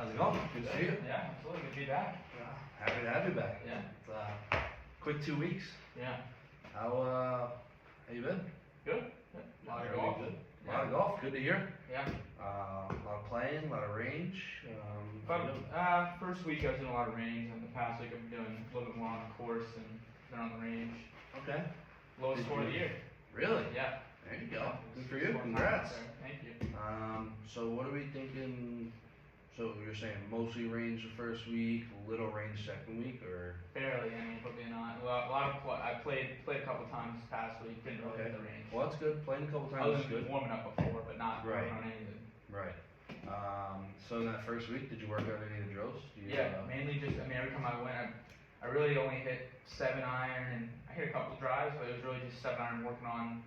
How's it going? Good to see you. Yeah, absolutely. Good to be back. Happy to have you back. Yeah. It's quick 2 weeks. Yeah. How you been? Good. Good. A lot of Really golf. good. A Yeah. lot of golf. Good to hear. Yeah. A lot of playing, a lot of range. First week I was doing a lot of range, and the past week I've been doing a little bit more on the course and then on the range. Okay. Lowest Did score of the you- year. Really? Yeah. There you go. Good for Fun you. time Congrats. there. Thank you. So what are we thinking? So you're saying mostly range the first week, little range second week, or? Fairly, I mean, probably not. Well, a lot of I played a couple times this past week. Didn't really hit the range. Well, that's good. Playing a couple I times was is good. warming up before, but not Right. working on anything. Right. So in that first week, did you work on any of the drills? Yeah, mainly just, I mean, every time I went, I really only hit 7-iron, and I hit a couple drives, but it was really just 7-iron working on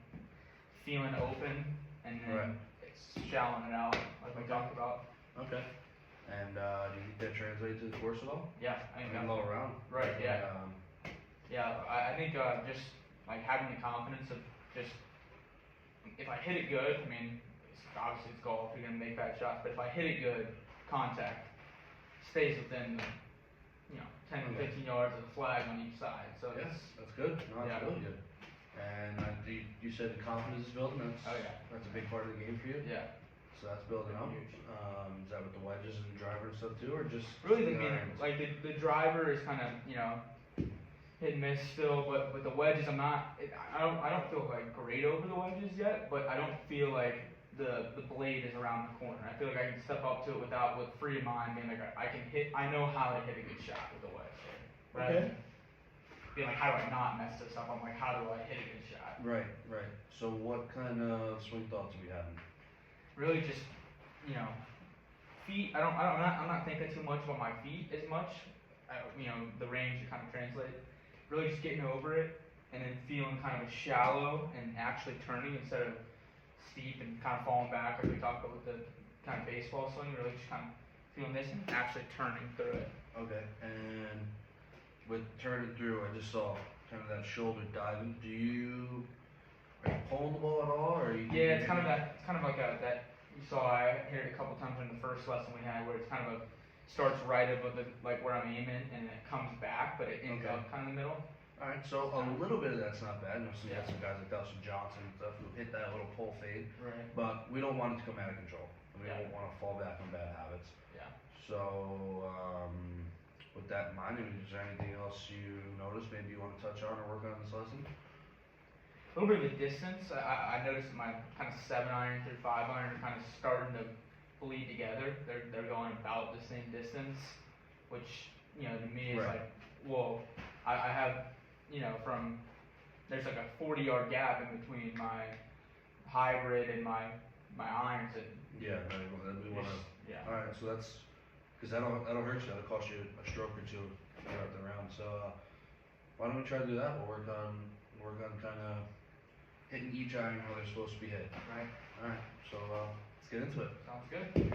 feeling open, and then Right. it's shallowing it out, like we talked about. Okay. And do you think that translates to the course at all? Yeah, I think And low round. Right, yeah. Um, Yeah, I think just like having the confidence of just, if I hit it good, I mean, obviously it's golf, you're gonna make bad shots, but if I hit it good, contact stays within the, 10 to Okay. 15 yards of the flag on each side, so yes, it's, that's good. No, that's Yeah. really good. And you said the confidence is building. That's Oh, yeah. That's a big part of the game for you. yeah. So that's building up. Huge. Is that with the wedges and the driver and stuff too, or just Really, the I mean, irons? like the driver is kind of hit and miss still, but with the wedges, I don't feel like great over the wedges yet, but I don't feel like the blade is around the corner. I feel like I can step up to it with free of mind, being like I can hit. I know how to hit a good shot with the wedge. Rather Okay. than being like, how do I not mess this up? I'm like, how do I hit a good shot? Right, right. So what kind of swing thoughts are we having? Really, just feet. I'm not thinking too much about my feet as much. The range to kind of translate. Really, just getting over it, and then feeling kind of shallow and actually turning instead of steep and kind of falling back, like we talked about with the kind of baseball swing. Really, just kind of feeling this and actually turning through it. Okay. And with turning through, I just saw kind of that shoulder diving. Are you pulling the ball at all, or are you? Yeah, it's kind of like that you saw. I hit it a couple times in the first lesson we had, where it's kind of starts right above like where I'm aiming, and it comes back, but it ends Okay. up kind of in the middle. All right, so a little bit of that's not bad. I know Yeah. some guys like Dustin Johnson and stuff who hit that little pull fade, Right. but we don't want it to come out of control. We Yeah. don't want to fall back on bad habits. Yeah. So, with that in mind, I mean, is there anything else you noticed maybe you want to touch on or work on this lesson? A little bit of the distance. I noticed my kind of 7-iron through 5-iron are kind of starting to bleed together. They're going about the same distance, which to me is Right. like, well, I have from there's like a 40-yard gap in between my hybrid and my irons, and Yeah, we want to. yeah. All right, so that's because that'll hurt you. That'll cost you a stroke or two throughout the round. So, why don't we try to do that? We'll work on kind of hitting each iron how they're supposed to be hit. Right. All right, so let's get into it. Sounds good.